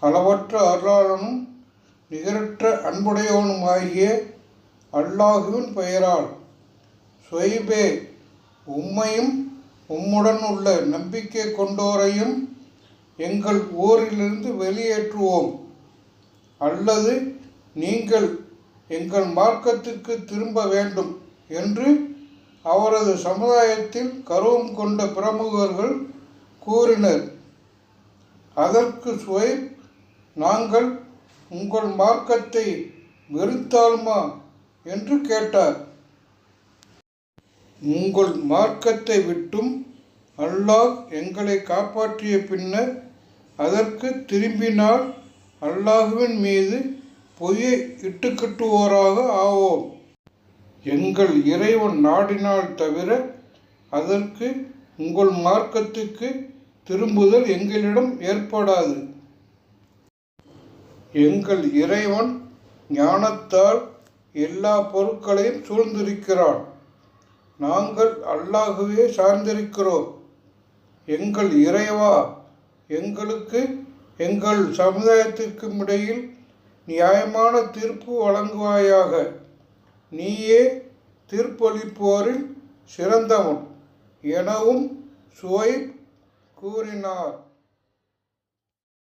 அளவற்ற அருளாளனும் நிகரற்ற அன்புடையவனுமாகிய அல்லாஹுவின் பெயரால். சுவைபே, உம்மையும் உம்முடன் உள்ள நம்பிக்கை கொண்டோரையும் எங்கள் ஊரிலிருந்து வெளியேற்றுவோம், அல்லது நீங்கள் எங்கள் மார்க்கத்துக்கு திரும்ப வேண்டும் என்று அவரது சமுதாயத்தில் கர்வம் கொண்ட பிரமுகர்கள் கூறினர். அதற்கு சுவைப், நாங்கள் உங்கள் மார்க்கத்தை வெறுத்தாலுமா என்று கேட்டார். உங்கள் மார்க்கத்தை விட்டும் அல்லாஹ் எங்களை காப்பாற்றிய பின்னர் அதற்கு திரும்பினால் அல்லாஹுவின் மீது பொய்யை இட்டுக்கட்டுவோராக ஆவோம். எங்கள் இறைவன் நாடினால் தவிர அதற்கு உங்கள் மார்க்கத்துக்கு திரும்புதல் எங்களிடம் ஏற்படாது. எங்கள் இறைவன் ஞானத்தால் எல்லா பொருட்களையும் சூழ்ந்திருக்கிறான். நாங்கள் அல்லாஹுவே சார்ந்திருக்கிறோம். எங்கள் இறைவா, எங்களுக்கு எங்கள் சமுதாயத்திற்கும் இடையில் நியாயமான தீர்ப்பு வழங்குவாயாக. நீயே தீர்ப்பளிப்போரில் சிறந்தவன் எனவும் சுவைப் கூறினார்.